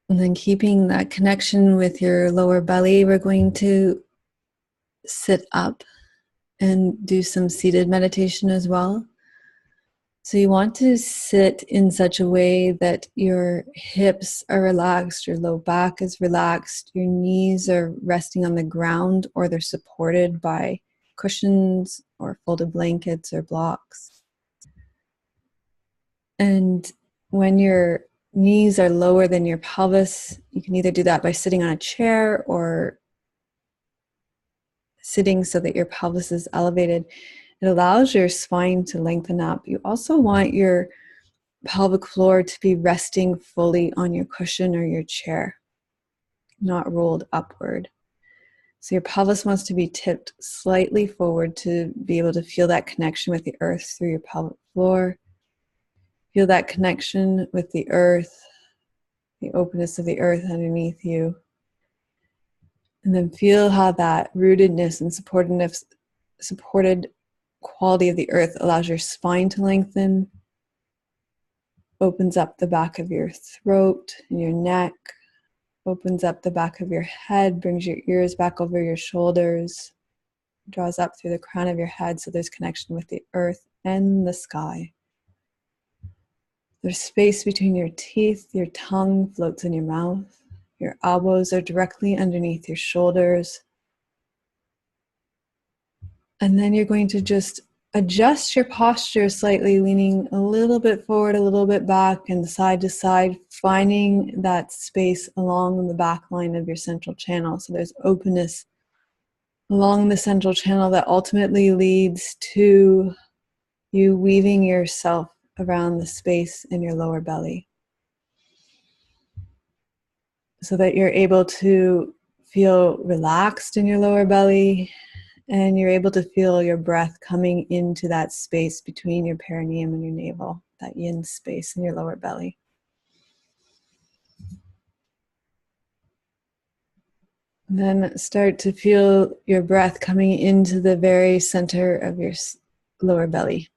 And then keeping that connection with your lower belly, we're going to sit up and do some seated meditation as well. So you want to sit in such a way that your hips are relaxed, your low back is relaxed, your knees are resting on the ground or they're supported by cushions or folded blankets or blocks. And when your knees are lower than your pelvis, you can either do that by sitting on a chair or sitting so that your pelvis is elevated. It allows your spine to lengthen up. You also want your pelvic floor to be resting fully on your cushion or your chair, not rolled upward. So your pelvis wants to be tipped slightly forward to be able to feel that connection with the earth through your pelvic floor. Feel that connection with the earth, the openness of the earth underneath you. And then feel how that rootedness and supported quality of the earth allows your spine to lengthen, opens up the back of your throat and your neck, opens up the back of your head, brings your ears back over your shoulders, draws up through the crown of your head so there's connection with the earth and the sky. There's space between your teeth, your tongue floats in your mouth, your elbows are directly underneath your shoulders. And then you're going to just adjust your posture slightly, leaning a little bit forward, a little bit back, and side to side, finding that space along the back line of your central channel. So there's openness along the central channel that ultimately leads to you weaving yourself around the space in your lower belly, so that you're able to feel relaxed in your lower belly and you're able to feel your breath coming into that space between your perineum and your navel, that yin space in your lower belly. Then start to feel your breath coming into the very center of your lower belly.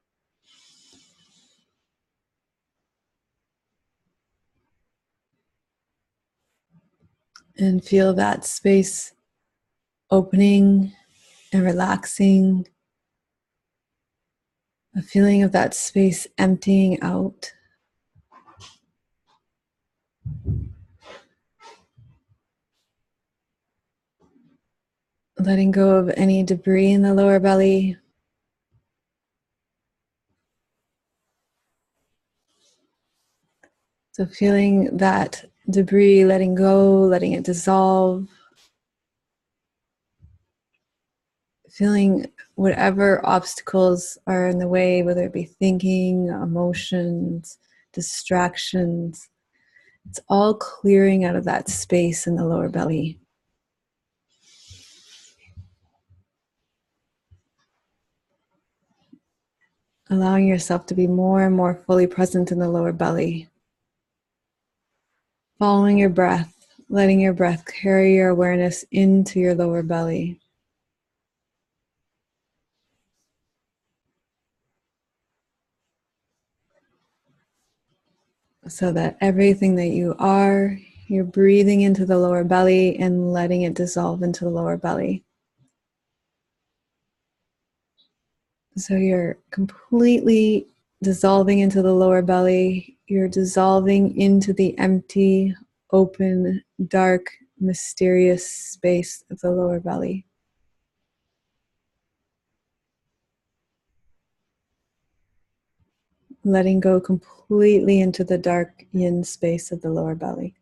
And feel that space opening and relaxing. A feeling of that space emptying out. Letting go of any debris in the lower belly. So feeling that debris, letting go, letting it dissolve. Feeling whatever obstacles are in the way, whether it be thinking, emotions, distractions. It's all clearing out of that space in the lower belly. Allowing yourself to be more and more fully present in the lower belly. Following your breath, letting your breath carry your awareness into your lower belly. So that everything that you are, you're breathing into the lower belly and letting it dissolve into the lower belly. So you're completely dissolving into the lower belly. You're dissolving into the empty, open, dark, mysterious space of the lower belly. Letting go completely into the dark yin space of the lower belly.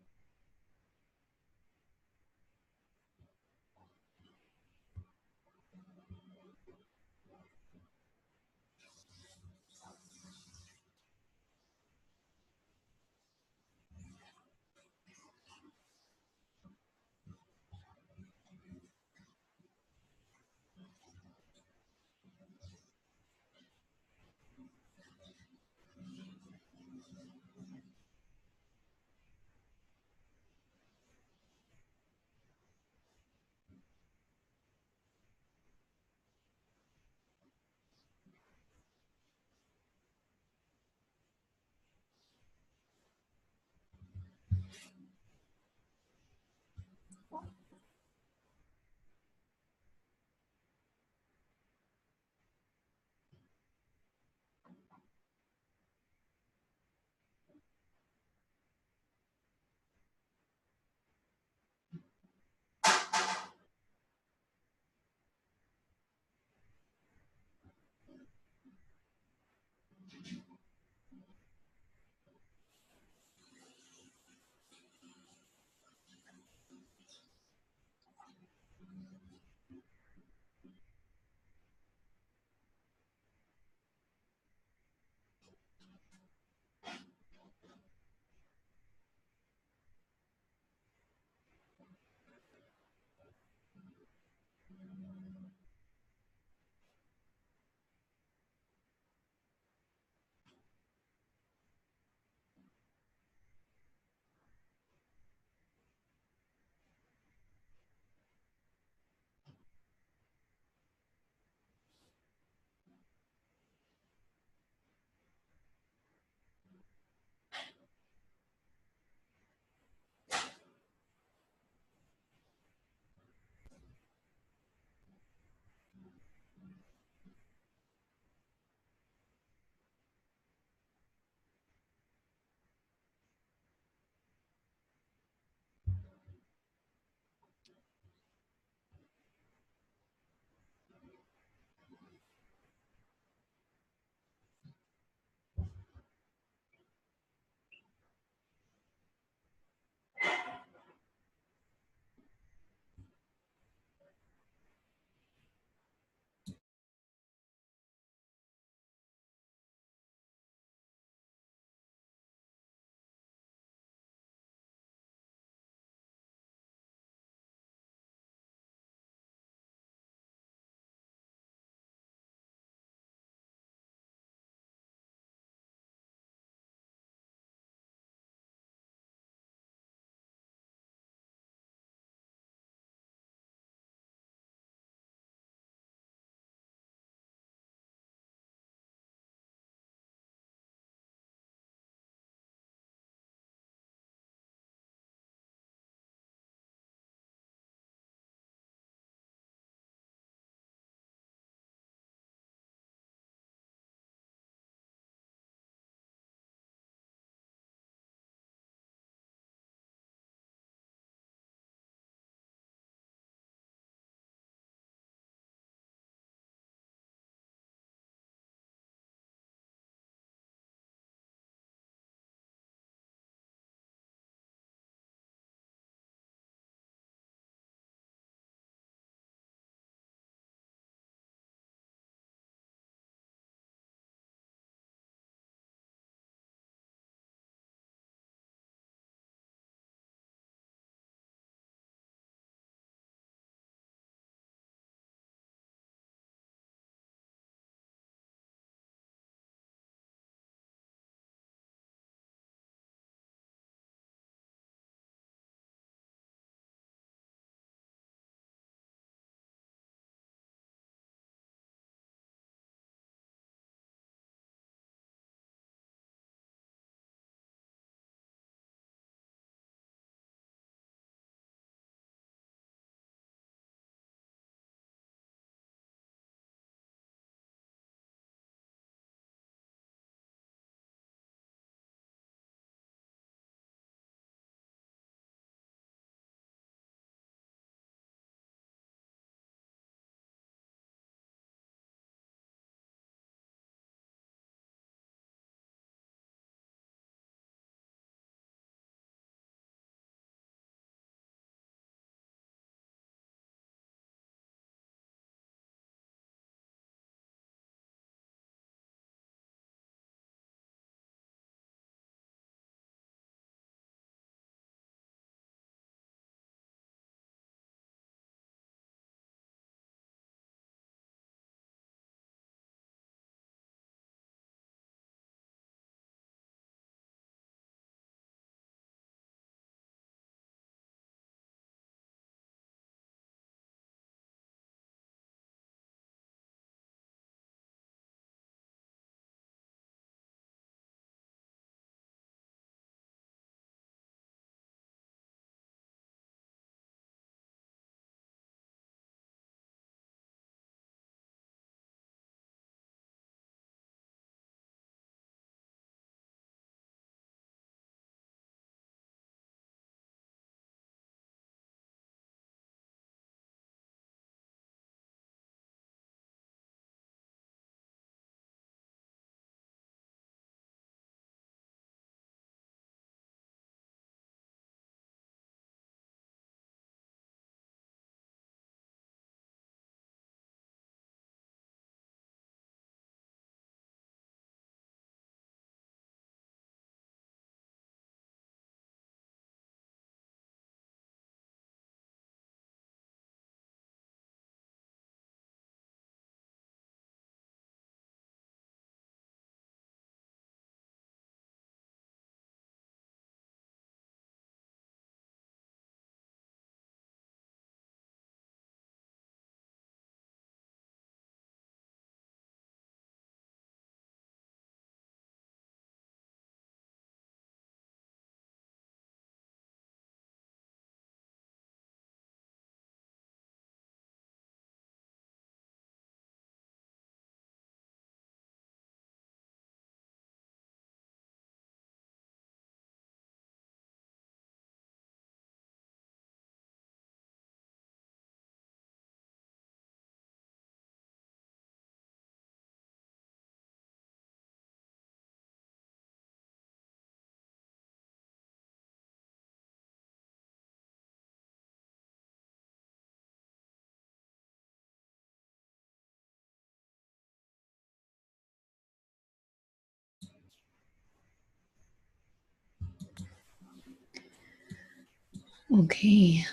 Okay.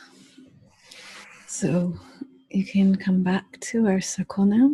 So you can come back to our circle now.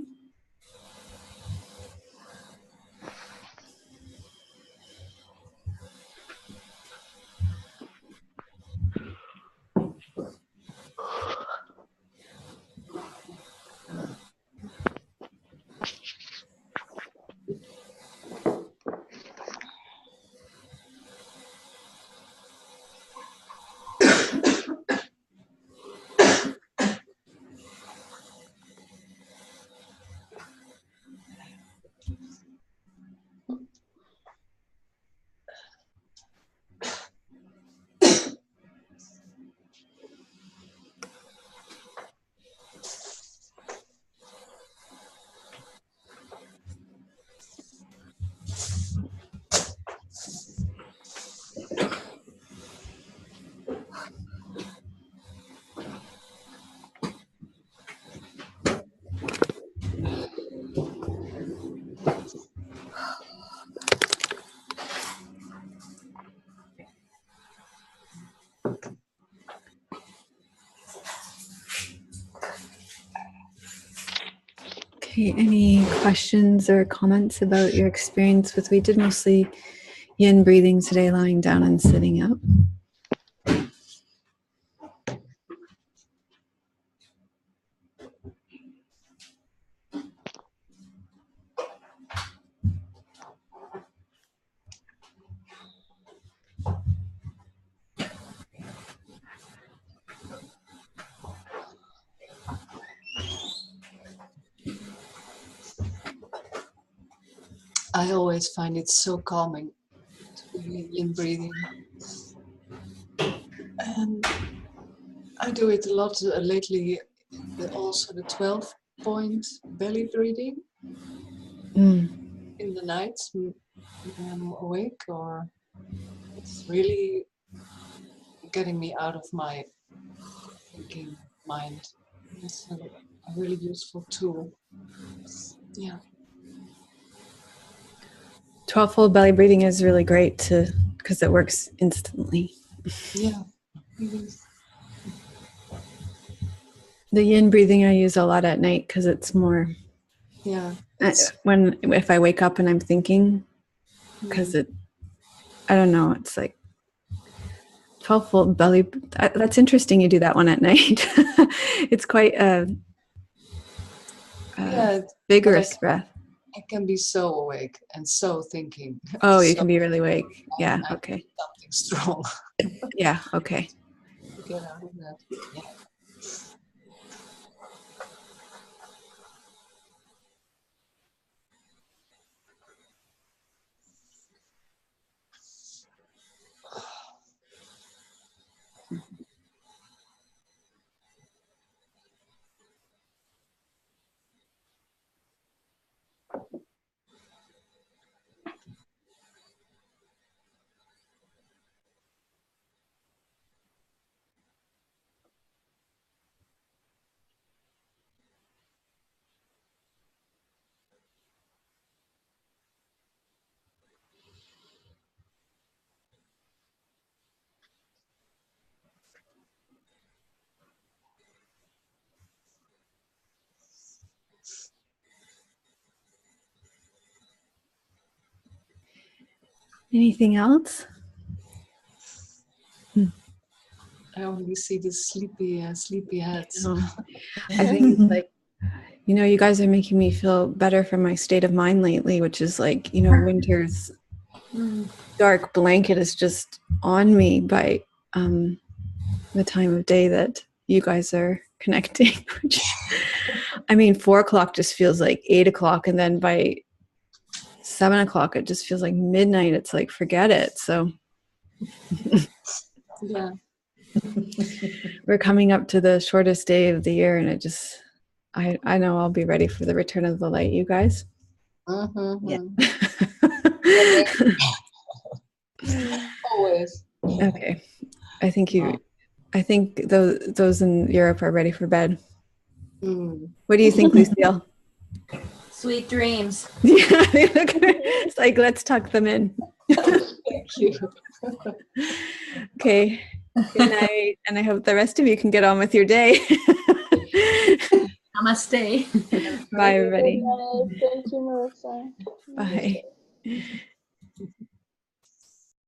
Okay, any questions or comments about your experience with, we did mostly yin breathing today, lying down and sitting up.
I always find it so calming to be in breathing. And I do it a lot lately, also the 12-point belly breathing in the night when I'm awake, or it's really getting me out of my thinking mind. It's a really useful tool. Yeah.
12-fold belly breathing is really great because it works instantly.
Yeah. It is.
The yin breathing I use a lot at night because it's more if I wake up and I'm thinking, because I don't know, it's like 12-fold belly. That's interesting. You do that one at night. It's quite a vigorous breath.
I can be so awake and so thinking.
Oh, you can be really awake. Yeah. Okay.
Something strong.
Yeah. Okay.
To get out of that. Yeah.
Anything else?
I only see the sleepy heads.
I think it's like, you guys are making me feel better for my state of mind lately, which is like, winter's dark blanket is just on me by the time of day that you guys are connecting. Which, 4:00 just feels like 8:00, and then by 7:00 it just feels like midnight. It's like, forget it. So
yeah.
We're coming up to the shortest day of the year, and it just, I know I'll be ready for the return of the light, you guys.
Yeah.
Always.
Okay. I think those in Europe are ready for bed. What do you think, Lucille?
Sweet dreams.
Yeah, it's like, let's tuck them in.
Thank you.
Okay. Good night. And I hope the rest of you can get on with your day.
Namaste.
Bye, everybody.
Good night. Thank you, Melissa.
Bye.
Namaste.